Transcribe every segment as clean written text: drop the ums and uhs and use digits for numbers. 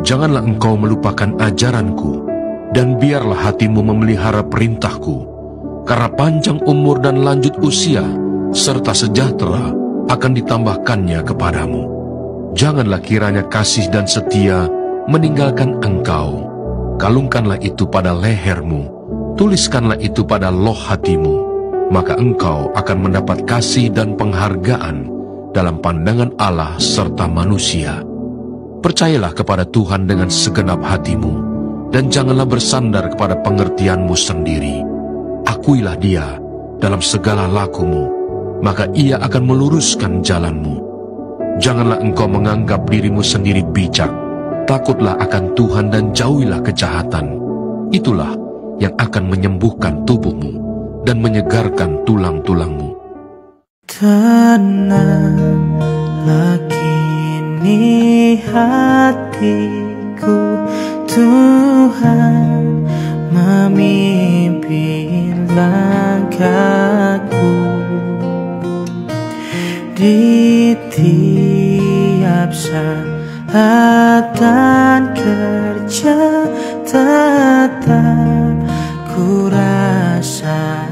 Janganlah engkau melupakan ajaranku, dan biarlah hatimu memelihara perintahku, karena panjang umur dan lanjut usia, serta sejahtera akan ditambahkannya kepadamu. Janganlah kiranya kasih dan setia meninggalkan engkau. Kalungkanlah itu pada lehermu, tuliskanlah itu pada loh hatimu, maka engkau akan mendapat kasih dan penghargaan dalam pandangan Allah serta manusia. Percayalah kepada Tuhan dengan segenap hatimu, dan janganlah bersandar kepada pengertianmu sendiri. Akuilah Dia dalam segala lakumu, maka Ia akan meluruskan jalanmu. Janganlah engkau menganggap dirimu sendiri bijak. Takutlah akan Tuhan dan jauhilah kejahatan. Itulah yang akan menyembuhkan tubuhmu dan menyegarkan tulang-tulangmu. Tenanglah kini hatiku, Tuhan memimpin langkahku. Di tiap saat dan kerja tetap ku rasakan.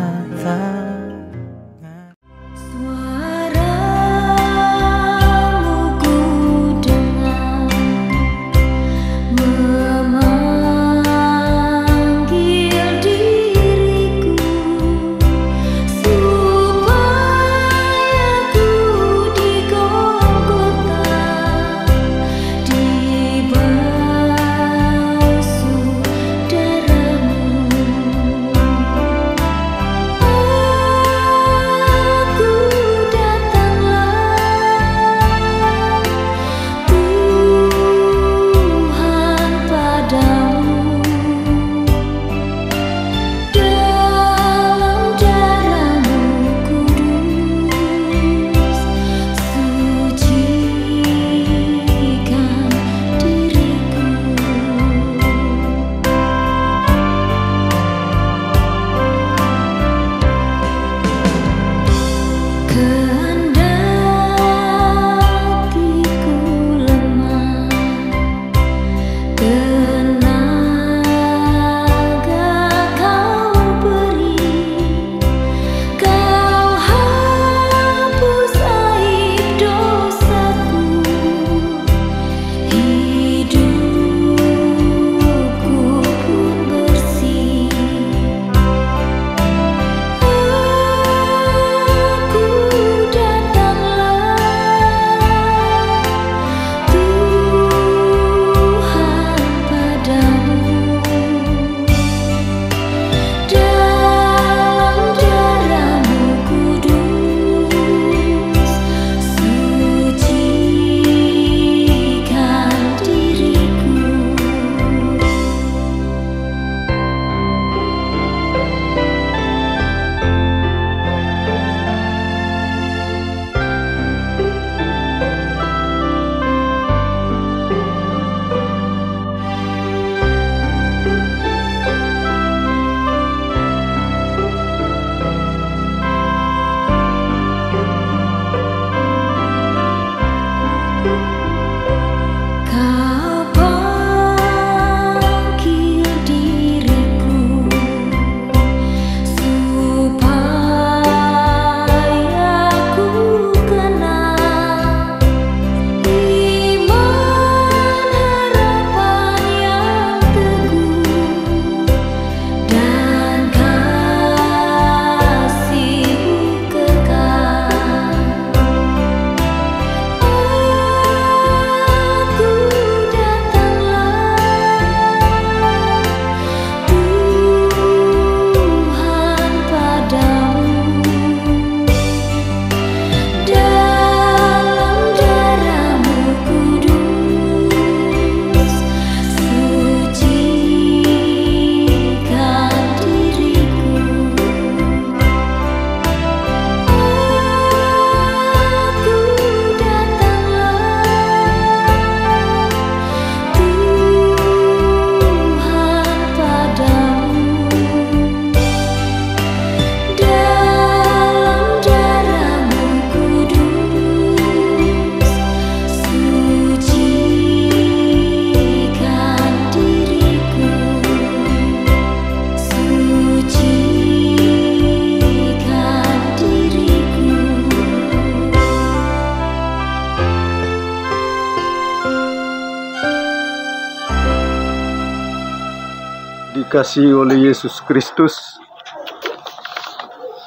dikasihi oleh Yesus Kristus,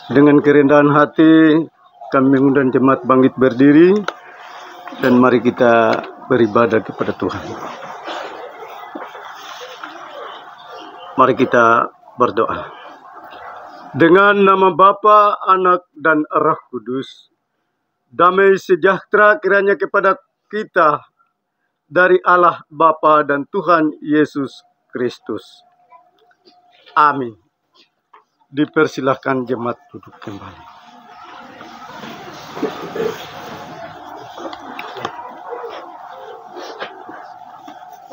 dengan kerendahan hati kami mengundang jemaat bangkit berdiri dan mari kita beribadah kepada Tuhan. Mari kita berdoa. Dengan nama Bapa, Anak, dan Roh Kudus, damai sejahtera kiranya kepada kita dari Allah Bapa dan Tuhan Yesus Kristus. Amin. Dipersilahkan jemaat duduk kembali.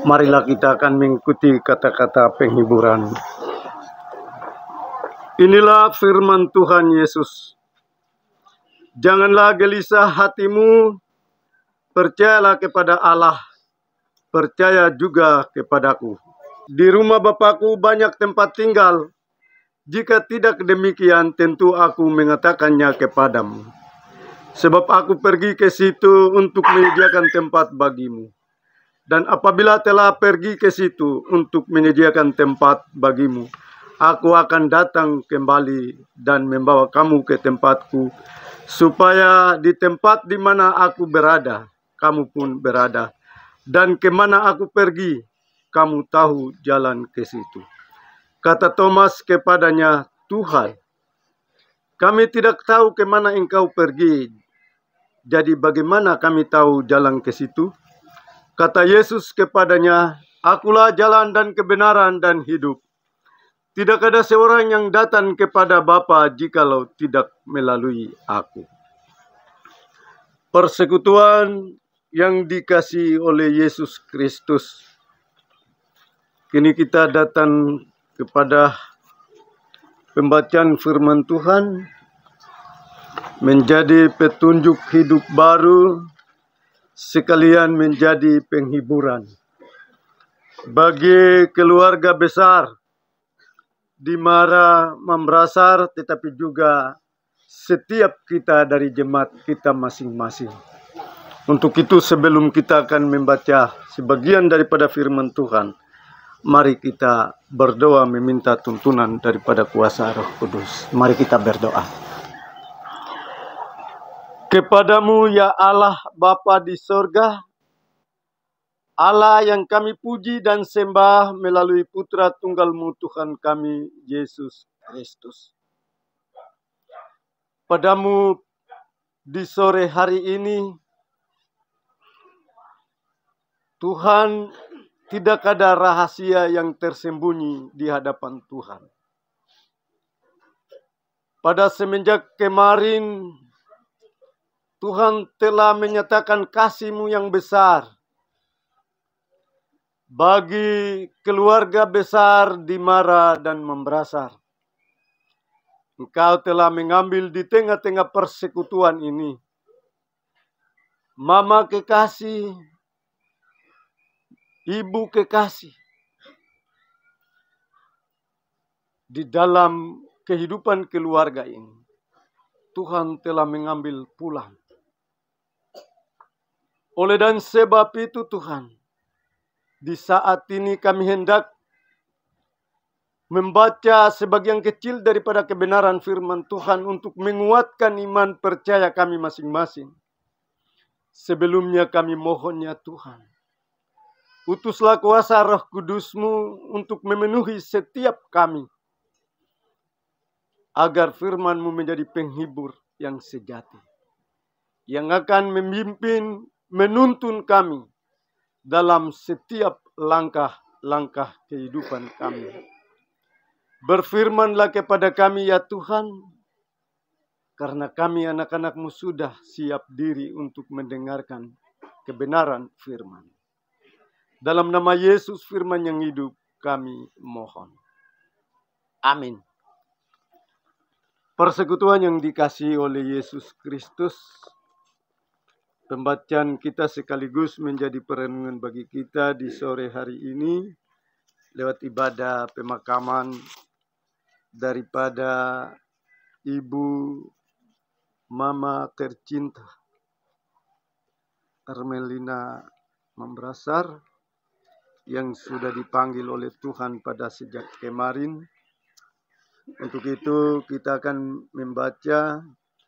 Marilah kita akan mengikuti kata-kata penghiburan. Inilah firman Tuhan Yesus. Janganlah gelisah hatimu, percayalah kepada Allah, percaya juga kepadaku. Di rumah Bapakku banyak tempat tinggal. Jika tidak demikian, tentu aku mengatakannya kepadamu. Sebab aku pergi ke situ untuk menyediakan tempat bagimu. Dan apabila telah pergi ke situ untuk menyediakan tempat bagimu, aku akan datang kembali dan membawa kamu ke tempatku, supaya di tempat di mana aku berada, kamu pun berada. Dan kemana aku pergi, kamu tahu jalan ke situ. Kata Thomas kepadanya, Tuhan, kami tidak tahu kemana engkau pergi, jadi bagaimana kami tahu jalan ke situ? Kata Yesus kepadanya, akulah jalan dan kebenaran dan hidup. Tidak ada seorang yang datang kepada Bapa jikalau tidak melalui aku. Persekutuan yang dikasihi oleh Yesus Kristus. Kini kita datang kepada pembacaan firman Tuhan, menjadi petunjuk hidup baru, sekalian menjadi penghiburan bagi keluarga besar di Mara Mambrasar, tetapi juga setiap kita dari jemaat kita masing-masing. Untuk itu sebelum kita akan membaca sebagian daripada firman Tuhan, mari kita berdoa meminta tuntunan daripada kuasa Roh Kudus. Mari kita berdoa. Kepadamu ya Allah Bapa di sorga, Allah yang kami puji dan sembah melalui Putra Tunggal-Mu Tuhan kami, Yesus Kristus. Padamu di sore hari ini, Tuhan, tidak ada rahasia yang tersembunyi di hadapan Tuhan. Pada semenjak kemarin, Tuhan telah menyatakan kasih-Mu yang besar bagi keluarga besar di Mara dan Mambrasar. Engkau telah mengambil di tengah-tengah persekutuan ini Mama kekasih, Ibu kekasih, di dalam kehidupan keluarga ini. Tuhan telah mengambil pulang. Oleh dan sebab itu Tuhan, di saat ini kami hendak membaca sebagian kecil daripada kebenaran firman Tuhan untuk menguatkan iman percaya kami masing-masing. Sebelumnya kami mohon ya Tuhan, utuslah kuasa Roh Kudus-Mu untuk memenuhi setiap kami, agar firman-Mu menjadi penghibur yang sejati, yang akan memimpin, menuntun kami dalam setiap langkah-langkah kehidupan kami. Berfirmanlah kepada kami ya Tuhan, karena kami anak-anak-Mu sudah siap diri untuk mendengarkan kebenaran firman. Dalam nama Yesus firman yang hidup kami mohon. Amin. Persekutuan yang dikasihi oleh Yesus Kristus, pembacaan kita sekaligus menjadi perenungan bagi kita di sore hari ini lewat ibadah pemakaman daripada Ibu Mama tercinta Armelina Mambrasar yang sudah dipanggil oleh Tuhan pada sejak kemarin. Untuk itu kita akan membaca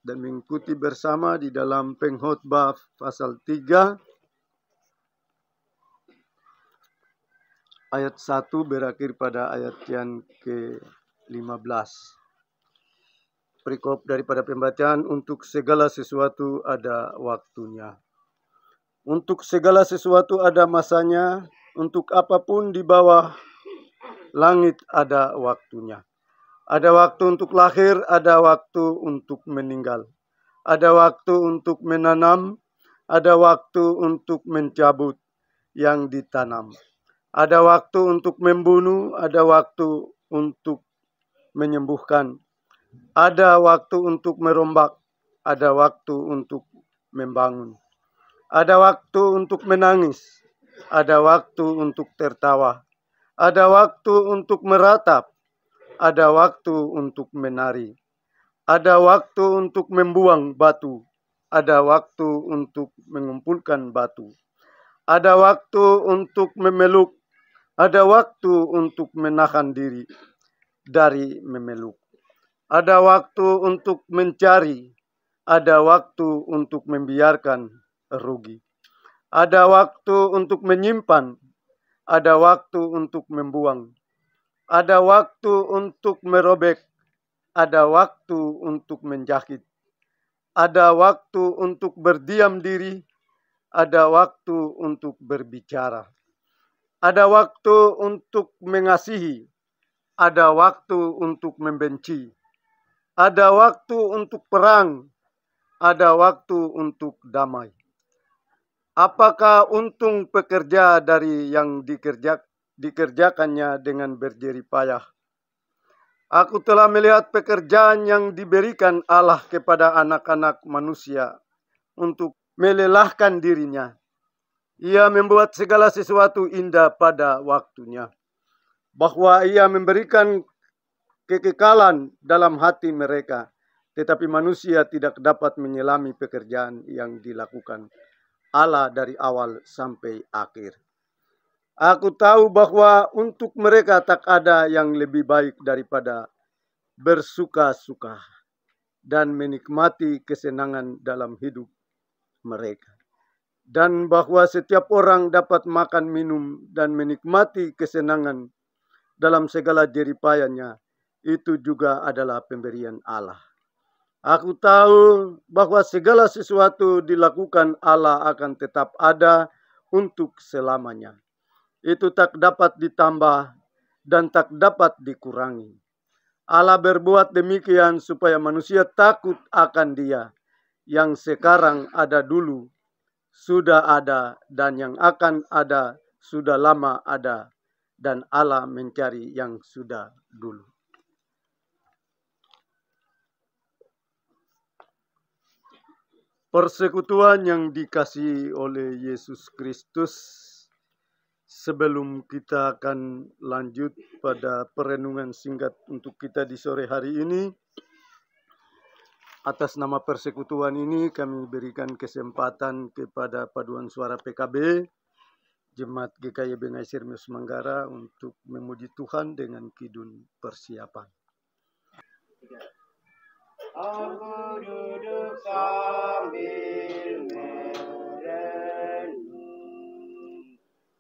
dan mengikuti bersama di dalam Pengkhotbah pasal 3 ayat 1 berakhir pada ayat yang ke-15. Perikop daripada pembacaan, untuk segala sesuatu ada waktunya. Untuk segala sesuatu ada masanya, untuk apapun di bawah langit ada waktunya. Ada waktu untuk lahir, ada waktu untuk meninggal. Ada waktu untuk menanam, ada waktu untuk mencabut yang ditanam. Ada waktu untuk membunuh, ada waktu untuk menyembuhkan. Ada waktu untuk merombak, ada waktu untuk membangun. Ada waktu untuk menangis, ada waktu untuk tertawa. Ada waktu untuk meratap, ada waktu untuk menari. Ada waktu untuk membuang batu, ada waktu untuk mengumpulkan batu. Ada waktu untuk memeluk, ada waktu untuk menahan diri dari memeluk. Ada waktu untuk mencari, ada waktu untuk membiarkan rugi. Ada waktu untuk menyimpan, ada waktu untuk membuang. Ada waktu untuk merobek, ada waktu untuk menjahit. Ada waktu untuk berdiam diri, ada waktu untuk berbicara. Ada waktu untuk mengasihi, ada waktu untuk membenci. Ada waktu untuk perang, ada waktu untuk damai. Apakah untung pekerja dari yang dikerjakannya dengan berjerih payah? Aku telah melihat pekerjaan yang diberikan Allah kepada anak-anak manusia untuk melelahkan dirinya. Ia membuat segala sesuatu indah pada waktunya. Bahwa ia memberikan kekekalan dalam hati mereka, tetapi manusia tidak dapat menyelami pekerjaan yang dilakukan Allah dari awal sampai akhir. Aku tahu bahwa untuk mereka tak ada yang lebih baik daripada bersuka-suka dan menikmati kesenangan dalam hidup mereka. Dan bahwa setiap orang dapat makan, minum, dan menikmati kesenangan dalam segala jeripayanya, itu juga adalah pemberian Allah. Aku tahu bahwa segala sesuatu dilakukan Allah akan tetap ada untuk selamanya. Itu tak dapat ditambah dan tak dapat dikurangi. Allah berbuat demikian supaya manusia takut akan Dia yang sekarang ada dulu, sudah ada, dan yang akan ada sudah lama ada, dan Allah mencari yang sudah dulu. Persekutuan yang dikasihi oleh Yesus Kristus, sebelum kita akan lanjut pada perenungan singkat untuk kita di sore hari ini, atas nama persekutuan ini kami berikan kesempatan kepada Paduan Suara PKB, Jemaat GKY Benai Sirmius Manggara untuk memuji Tuhan dengan kidung persiapan. Aku duduk sambil merenung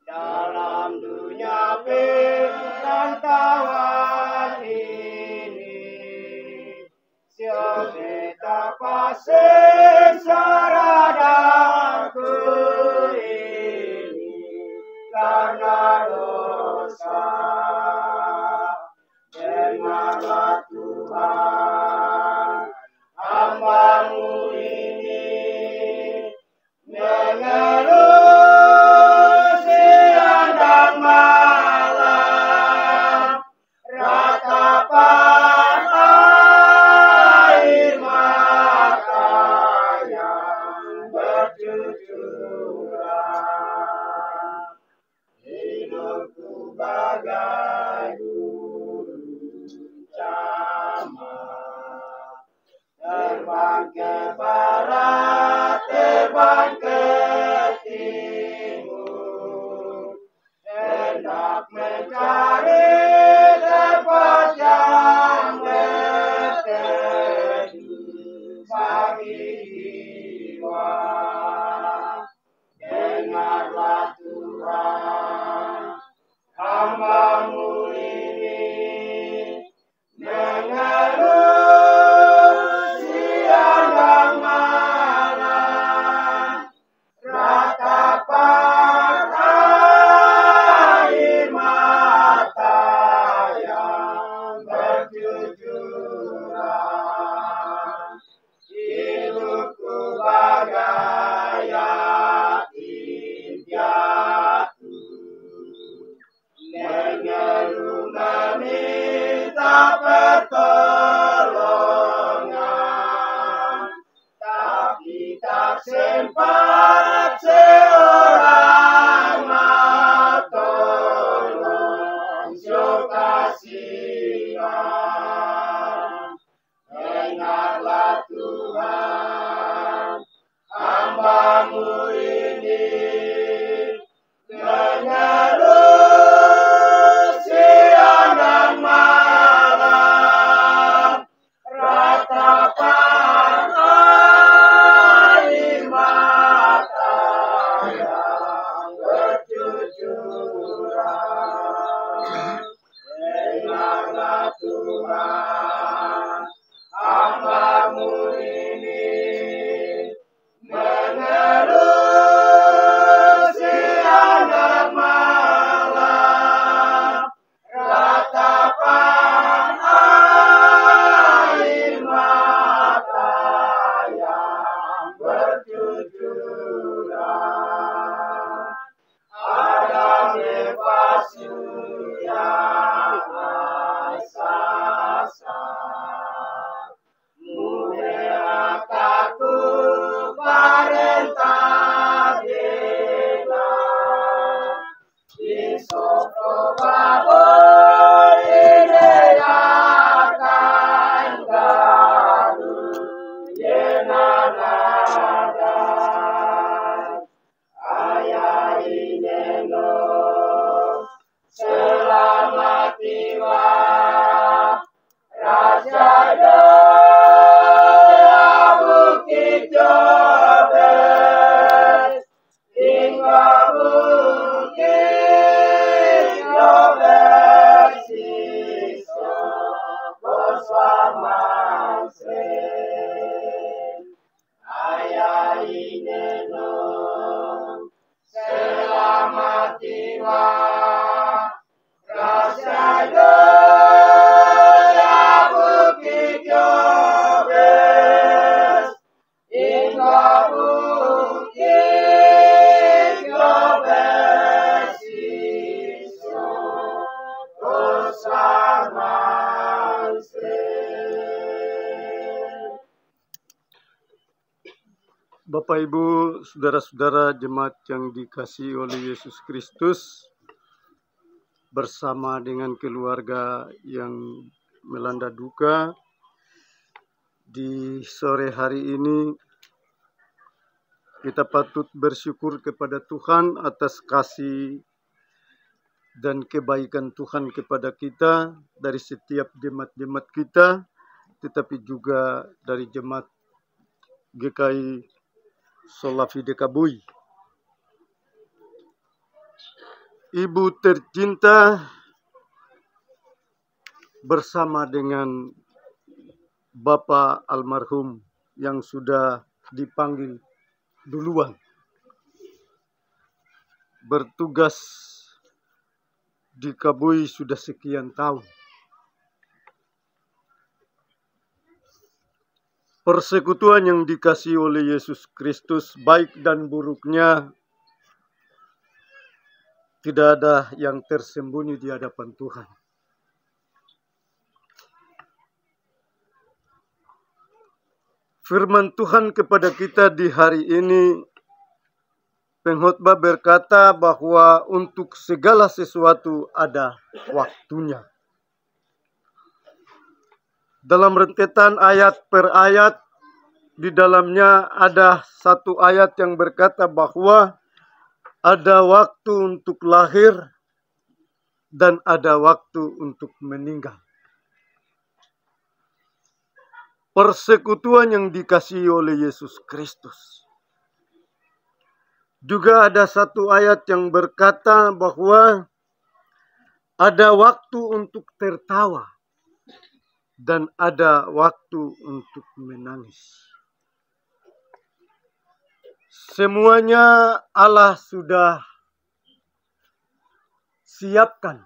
dalam dunia perantauan ini. Betapa sengsara daku ini karena dosa. Dengarlah Tuhan, hamba-Mu ini mengeluh siang dan malam, ratapan air mata yang bercucuran. Hidupku bagai terbang ke barat, terbang ke timur, mencari tempat yang berteduh bagi jiwa. Dengarlah Tuhan, hamba-Mu ini mengeluh siang dan malam, ratapan air mata yang bercucuran. Hidupku bagai yatim piatu, mengeluh meminta pertolongan, tapi tak sempat seorang menolong. Sio kasihan, dengarlah Tuhan, hamba-Mu ini mengeluh siang dan malam, ratapan air mata yang bercucuran. Dengarlah Tuhan, hamba-Mu ini mengeluh siang dan malam, ratapan air mata yang bercucuran. Ada nefasku yang sasar, muliakanku perintah Dia. Isoko babon ide akan garu yenanada. Ayah ineno selamat tiba, Raja Doya Bukit Jobes, hingga Bukit Jobes iso bersama ayah ineno selamat tiba, Raja Doya Bukit Jobes, hingga Bukit Jobes iso bersama. Bapak, Ibu, saudara-saudara jemaat yang dikasihi oleh Yesus Kristus, bersama dengan keluarga yang melanda duka di sore hari ini, kita patut bersyukur kepada Tuhan atas kasih dan kebaikan Tuhan kepada kita dari setiap jemaat-jemaat kita, tetapi juga dari jemaat GKI Solafide Kabui. Ibu tercinta, bersama dengan Bapak almarhum yang sudah dipanggil duluan, bertugas di Kabui sudah sekian tahun. Persekutuan yang dikasihi oleh Yesus Kristus, baik dan buruknya, tidak ada yang tersembunyi di hadapan Tuhan. Firman Tuhan kepada kita di hari ini, pengkhotbah berkata bahwa untuk segala sesuatu ada waktunya. Dalam rentetan ayat per ayat, di dalamnya ada satu ayat yang berkata bahwa ada waktu untuk lahir, dan ada waktu untuk meninggal. Persekutuan yang dikasihi oleh Yesus Kristus. Juga ada satu ayat yang berkata bahwa ada waktu untuk tertawa dan ada waktu untuk menangis. Semuanya Allah sudah siapkan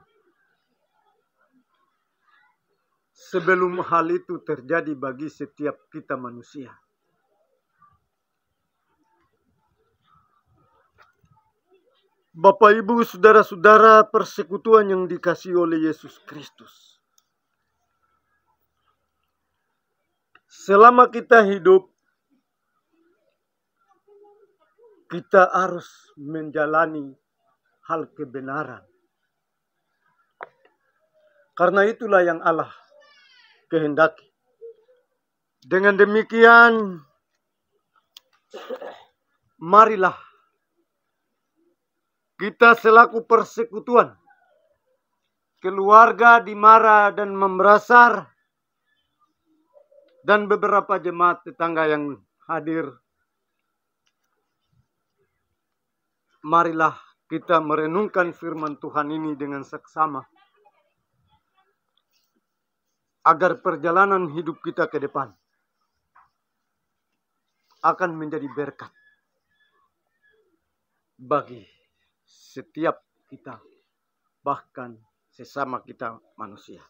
sebelum hal itu terjadi bagi setiap kita manusia. Bapak, Ibu, saudara-saudara, persekutuan yang dikasihi oleh Yesus Kristus. Selama kita hidup, kita harus menjalani hal kebenaran. Karena itulah yang Allah kehendaki. Dengan demikian, marilah kita selaku persekutuan, keluarga di Mara dan Membrasar, dan beberapa jemaat tetangga yang hadir, marilah kita merenungkan firman Tuhan ini dengan seksama, agar perjalanan hidup kita ke depan akan menjadi berkat bagi setiap kita, bahkan sesama kita manusia.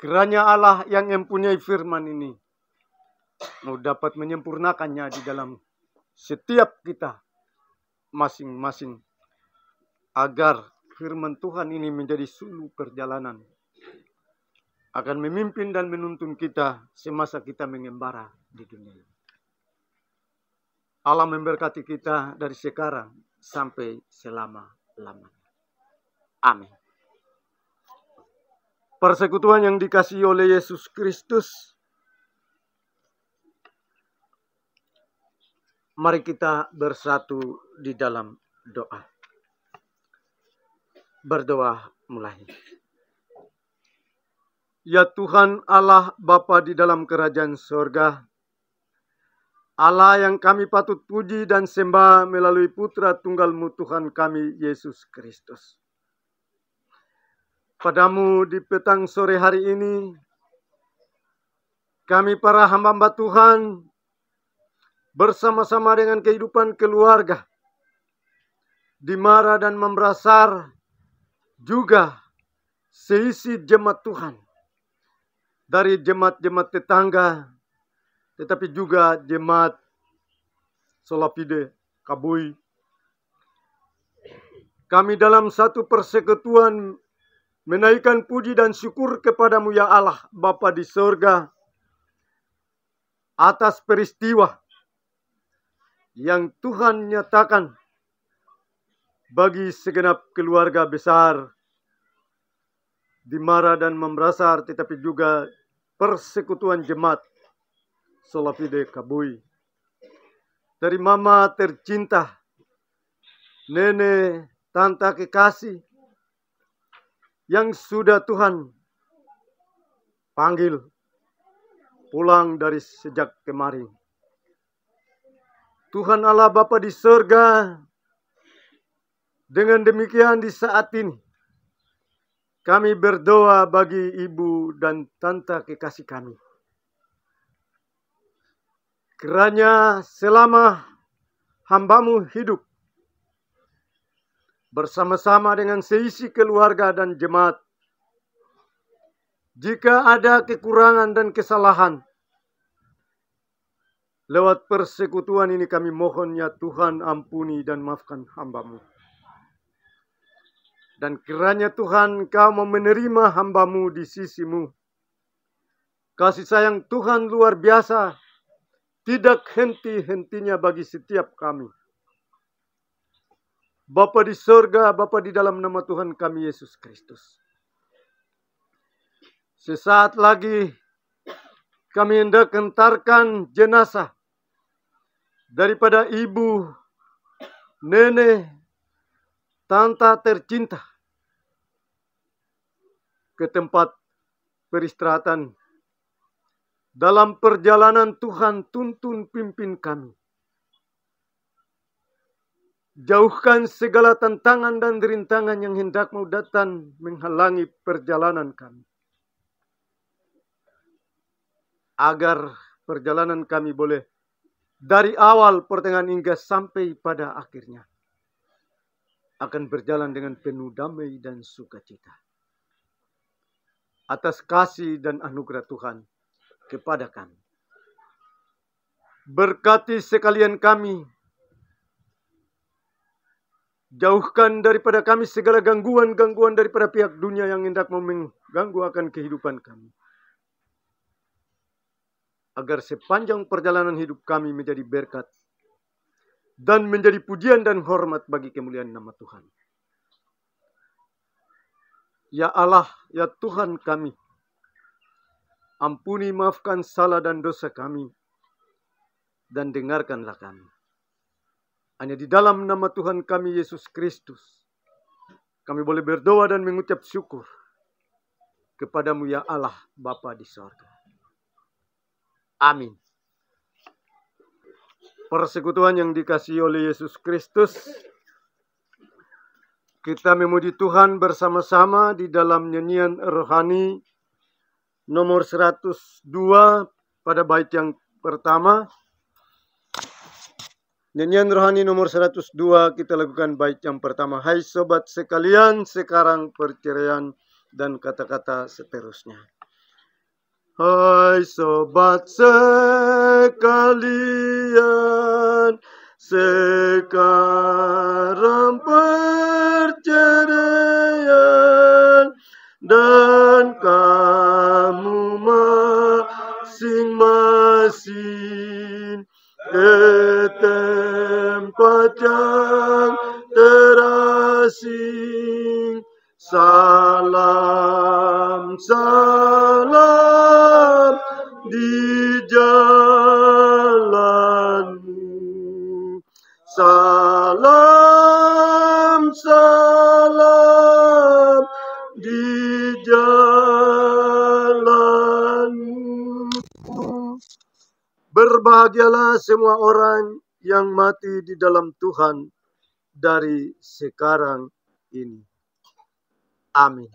Kiranya Allah yang mempunyai firman ini mau dapat menyempurnakannya di dalam setiap kita masing-masing, agar firman Tuhan ini menjadi suluh perjalanan, akan memimpin dan menuntun kita semasa kita mengembara di dunia ini. Allah memberkati kita dari sekarang sampai selama-lamanya. Amin. Persekutuan yang dikasihi oleh Yesus Kristus, mari kita bersatu di dalam doa. Berdoa mulai. Ya Tuhan Allah Bapa di dalam kerajaan sorga, Allah yang kami patut puji dan sembah melalui Putra Tunggal-Mu Tuhan kami, Yesus Kristus. Padamu di petang sore hari ini, kami para hamba-hamba Tuhan, bersama-sama dengan kehidupan keluarga, di Mara dan Membrasar, juga seisi jemaat Tuhan, dari jemaat-jemaat tetangga, tetapi juga jemaat Solapide, Kabui. Kami dalam satu persekutuan menaikkan puji dan syukur kepadamu ya Allah Bapa di sorga, atas peristiwa yang Tuhan nyatakan bagi segenap keluarga besar di Mara dan Membrasar, tetapi juga persekutuan jemaat Solapide Kabui. Dari mama tercinta, nenek, tante kekasih, yang sudah Tuhan panggil pulang dari sejak kemarin. Tuhan Allah Bapa di surga, dengan demikian di saat ini, kami berdoa bagi ibu dan tante kekasih kami. Kiranya selama hamba-Mu hidup bersama-sama dengan seisi keluarga dan jemaat, jika ada kekurangan dan kesalahan, lewat persekutuan ini kami mohon ya Tuhan, ampuni dan maafkan hamba-Mu. Dan kiranya Tuhan Kau mau menerima hamba-Mu di sisi-Mu. Kasih sayang Tuhan luar biasa, tidak henti-hentinya bagi setiap kami. Bapa di surga, Bapa di dalam nama Tuhan kami Yesus Kristus, sesaat lagi kami hendak hentarkan jenazah daripada ibu, nenek, Tanta tercinta, ke tempat peristirahatan. Dalam perjalanan Tuhan tuntun pimpin kami. Jauhkan segala tantangan dan rintangan yang hendak mau datang menghalangi perjalanan kami. Agar perjalanan kami boleh dari awal pertengahan hingga sampai pada akhirnya akan berjalan dengan penuh damai dan sukacita. Atas kasih dan anugerah Tuhan kepada kami. Berkati sekalian kami. Jauhkan daripada kami segala gangguan-gangguan daripada pihak dunia yang hendak mengganggu akan kehidupan kami. Agar sepanjang perjalanan hidup kami menjadi berkat dan menjadi pujian dan hormat bagi kemuliaan nama Tuhan. Ya Allah, ya Tuhan kami, ampuni, maafkan salah dan dosa kami, dan dengarkanlah kami. Hanya di dalam nama Tuhan kami Yesus Kristus, kami boleh berdoa dan mengucap syukur kepadamu ya Allah Bapa di sorga. Amin. Persekutuan yang dikasihi oleh Yesus Kristus, kita memuji Tuhan bersama-sama di dalam nyanyian rohani nomor 102 pada bait yang pertama. Nyanyian rohani nomor 102 kita lakukan bait yang pertama. Hai sobat sekalian, sekarang perceraian dan kata-kata seterusnya. Hai sobat sekalian, sekarang perceraian dan kamu masing-masing ke tempat yang terasing. Salam, salam di jalanmu. Salam, salam di jalanmu. Berbahagialah semua orang yang mati di dalam Tuhan dari sekarang ini. Amin.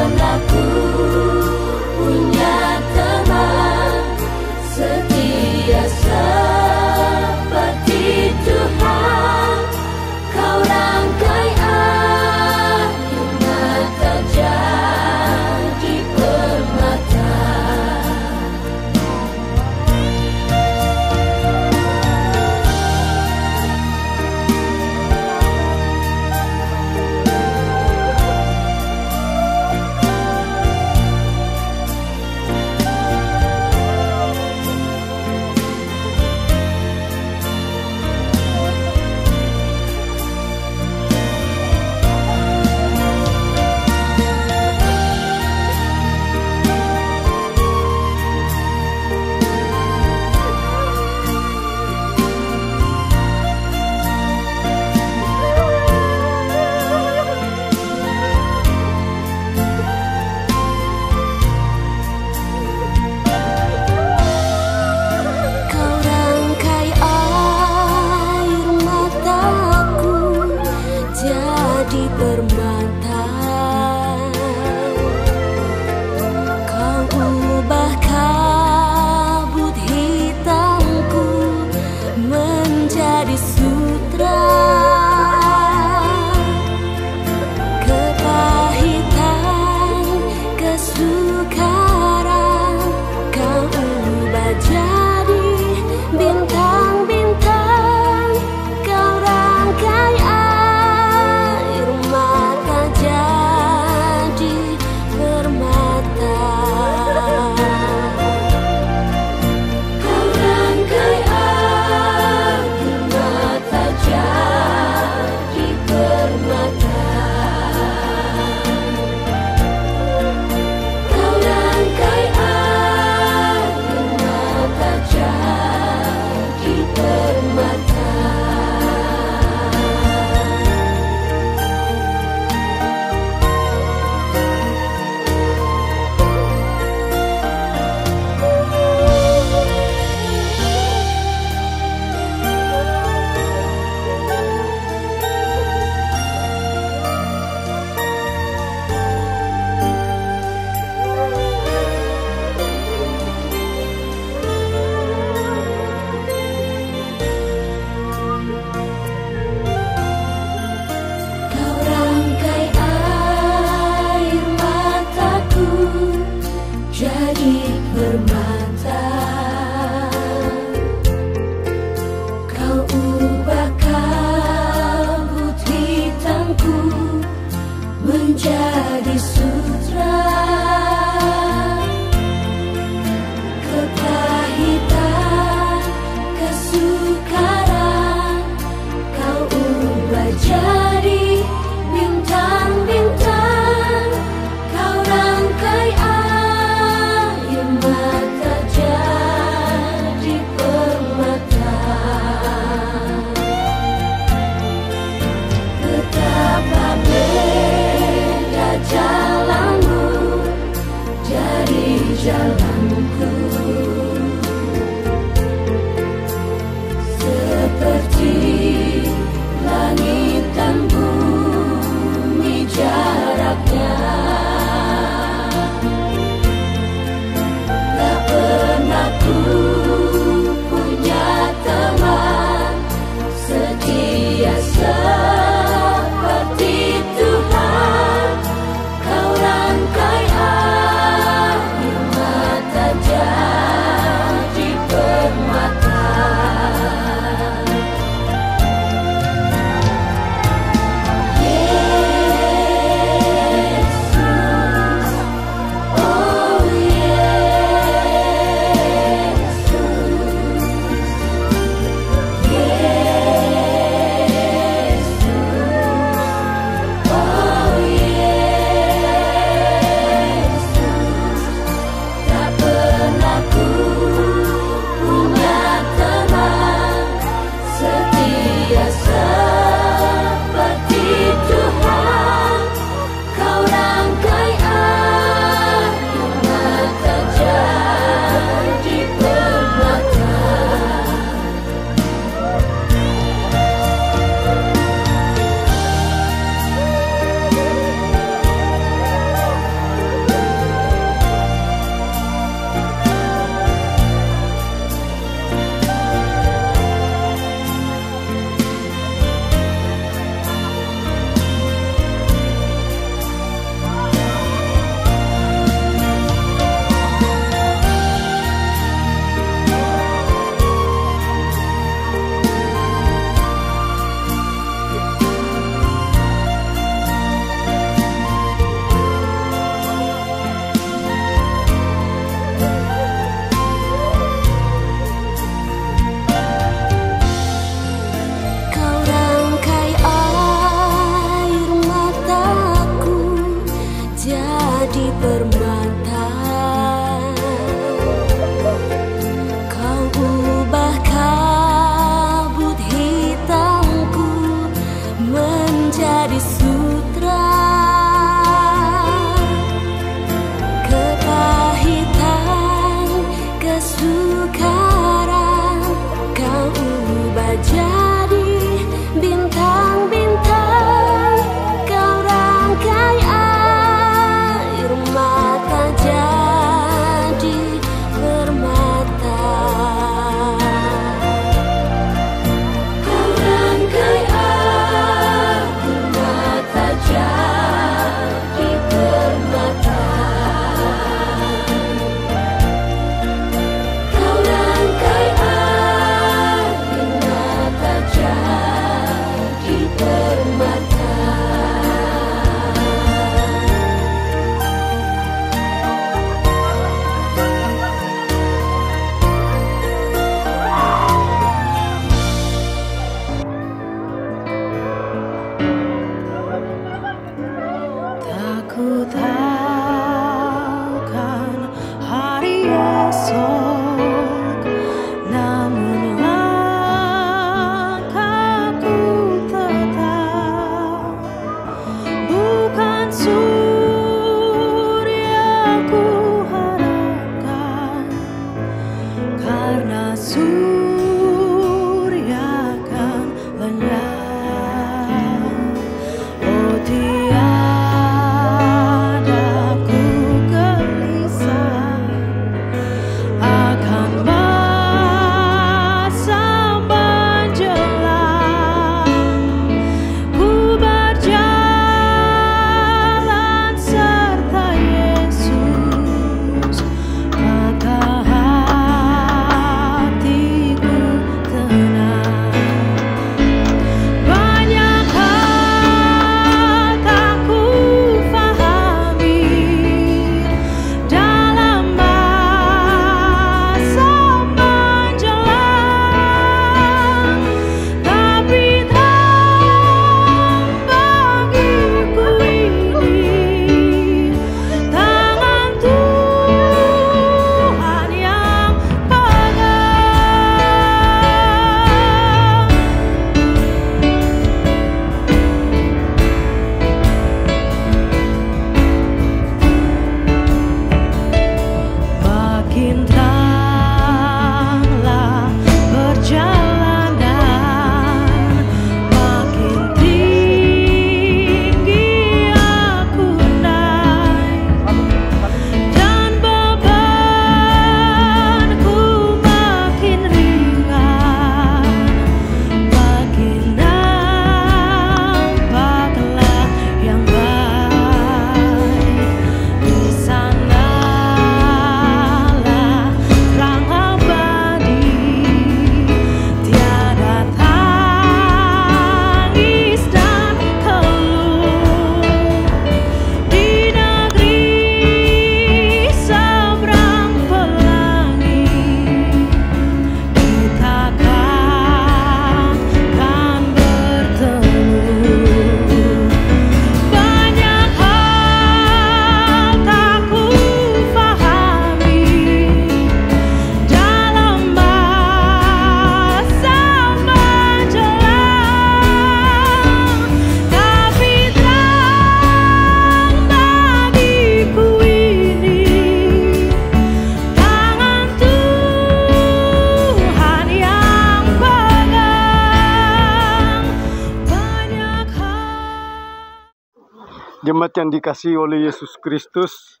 Jemaat yang dikasihi oleh Yesus Kristus,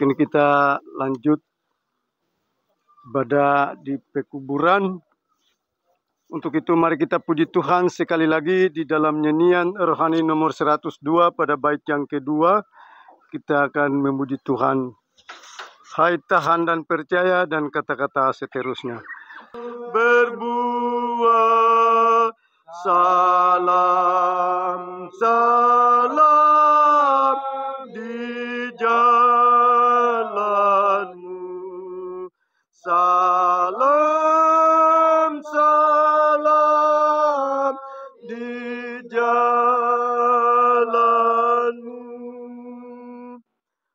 kini kita lanjut ibadah di pekuburan. Untuk itu mari kita puji Tuhan sekali lagi di dalam nyanyian rohani nomor 102 pada bait yang kedua. Kita akan memuji Tuhan. Hai tahan dan percaya dan kata-kata seterusnya. Berbuah salam, salam di jalanmu. Salam, salam di jalanmu.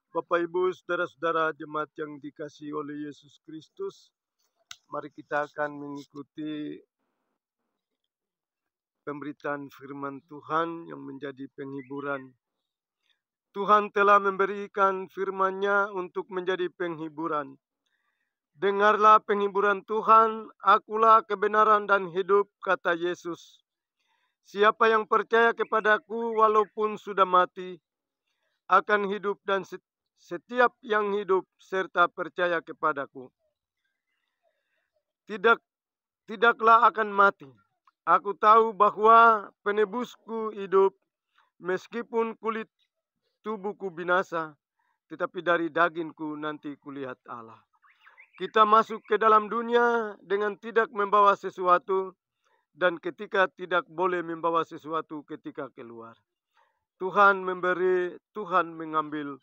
Bapak, Ibu, saudara-saudara jemaat yang dikasihi oleh Yesus Kristus, mari kita akan mengikuti pemberitaan firman Tuhan yang menjadi penghiburan. Tuhan telah memberikan firman-Nya untuk menjadi penghiburan. Dengarlah penghiburan Tuhan, akulah kebenaran dan hidup, kata Yesus. Siapa yang percaya kepadaku walaupun sudah mati, akan hidup, dan setiap yang hidup serta percaya kepadaku tidaklah akan mati. Aku tahu bahwa penebusku hidup, meskipun kulit tubuhku binasa, tetapi dari dagingku nanti kulihat Allah. Kita masuk ke dalam dunia dengan tidak membawa sesuatu, dan ketika tidak boleh membawa sesuatu ketika keluar. Tuhan memberi, Tuhan mengambil,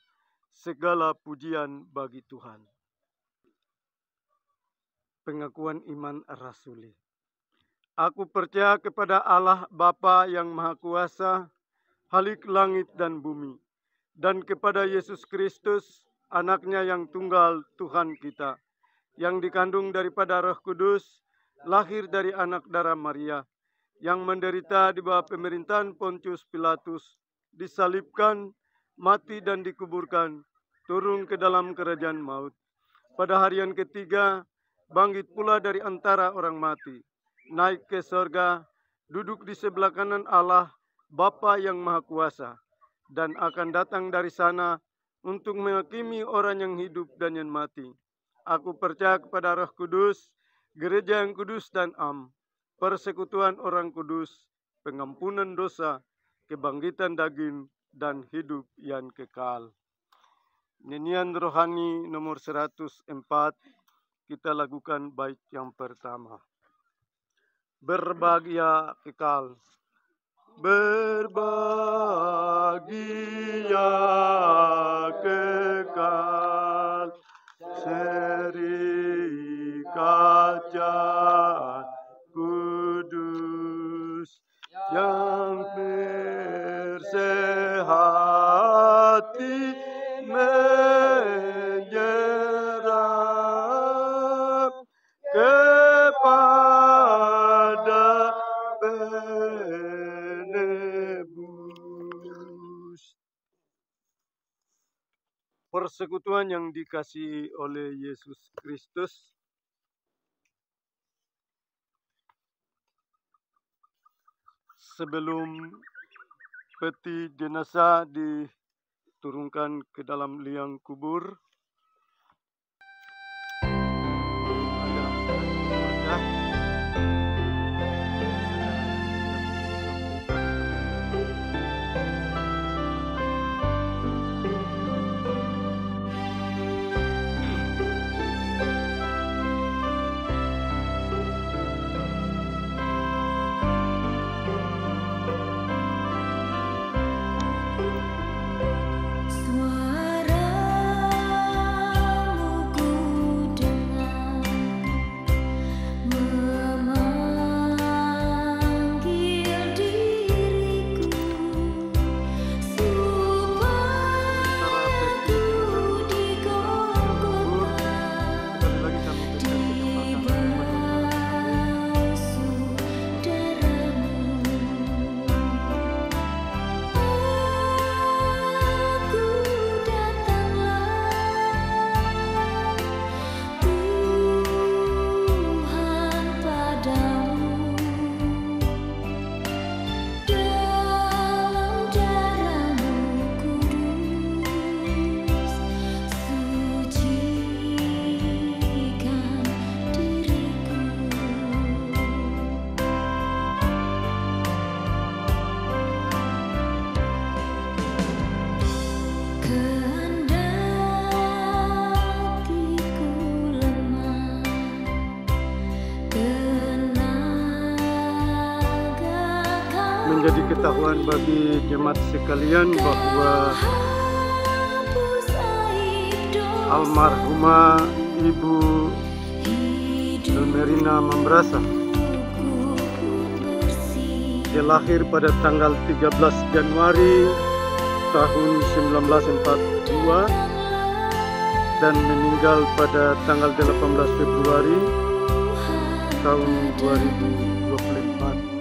segala pujian bagi Tuhan. Pengakuan iman rasuli. Aku percaya kepada Allah Bapa yang Maha Kuasa, Khalik langit dan bumi, dan kepada Yesus Kristus, Anaknya yang tunggal Tuhan kita, yang dikandung daripada Roh Kudus, lahir dari anak darah Maria, yang menderita di bawah pemerintahan Pontius Pilatus, disalibkan, mati dan dikuburkan, turun ke dalam kerajaan maut. Pada hari yang ketiga, bangkit pula dari antara orang mati, naik ke sorga, duduk di sebelah kanan Allah, Bapa yang Maha Kuasa, dan akan datang dari sana untuk menghakimi orang yang hidup dan yang mati. Aku percaya kepada Roh Kudus, gereja yang kudus dan am, persekutuan orang kudus, pengampunan dosa, kebangkitan daging, dan hidup yang kekal. Nyanyian rohani nomor 104, kita lakukan bait yang pertama. Berbahagia kekal. Berbahagia kekal, serikat jahat kudus, yang bersehati menyerah kepada penebus. Persekutuan yang dikasihi oleh Yesus Kristus, sebelum peti jenazah diturunkan ke dalam liang kubur, Suara menjadi ketahuan bagi jemaat sekalian bahwa almarhumah Ibu Helmerina Mambrasa, dia lahir pada tanggal 13 Januari tahun 1942 dan meninggal pada tanggal 18 Februari tahun 2024.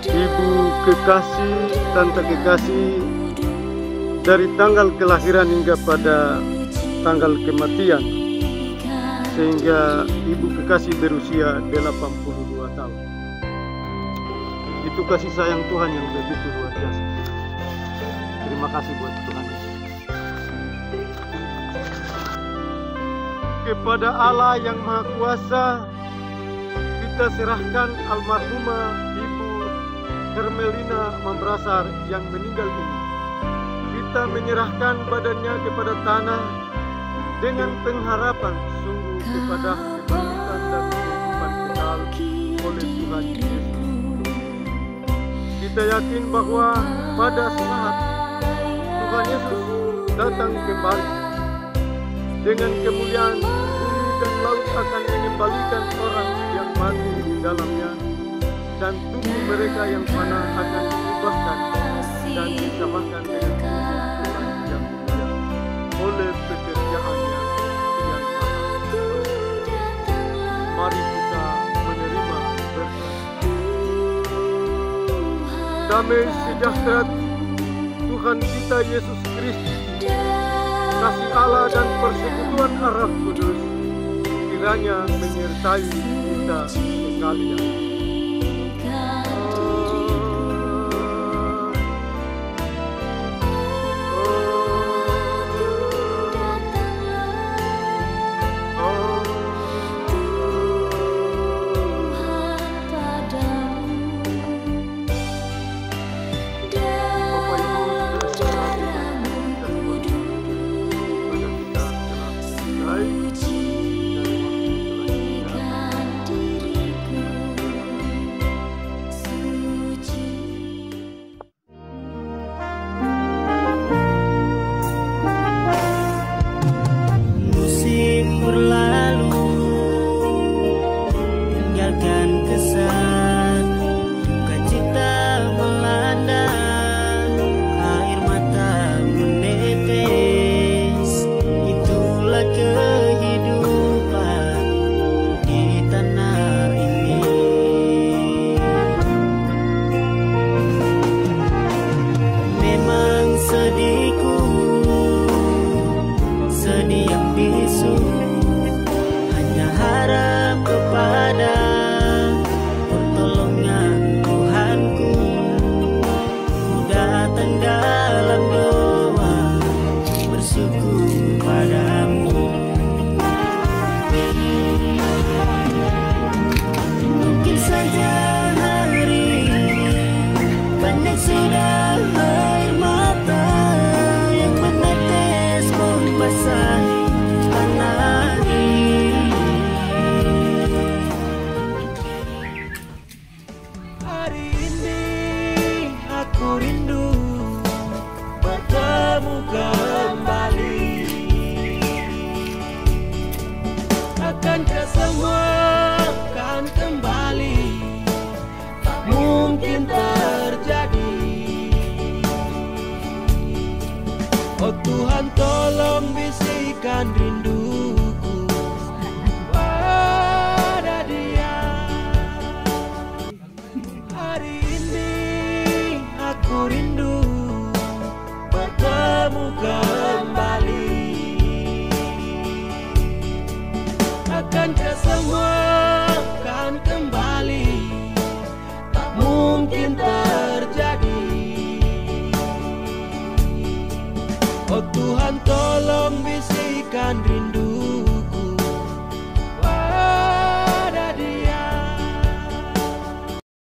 Ibu kekasih, tante kekasih, dari tanggal kelahiran hingga pada tanggal kematian, sehingga ibu kekasih berusia 82 tahun. Itu kasih sayang Tuhan yang begitu luar biasa. Terima kasih buat Tuhan. Kepada Allah yang Maha Kuasa, kita serahkan almarhumah Ibu Helmerina Mambrasa yang meninggal ini. Kita menyerahkan badannya kepada tanah dengan pengharapan sungguh kepada kebangkitan dan kehidupan kekal oleh Tuhan Yesus. Kita yakin bahwa pada saat Tuhan Yesus datang kembali dengan kemuliaan, bumi dan laut akan mengembalikan orang yang mati di dalamnya, dan tubuh mereka yang fana akan diubahkan dan disamakan dengan Tuhan yang mulia oleh pekerjaannya yang maha kuasa. Mari kita menerima berkat. Damai sejahtera Tuhan kita Yesus Kristus, kasih Allah dan persekutuan Roh Kudus kiranya menyertai kita sekalian. Oh Tuhan, tolong bisikan rinduku pada Dia. Hari ini aku rindu bertemu kembali. Akankah semua akan kembali? Tak mungkin terjadi. Oh Tuhan, tolong bisikan rindu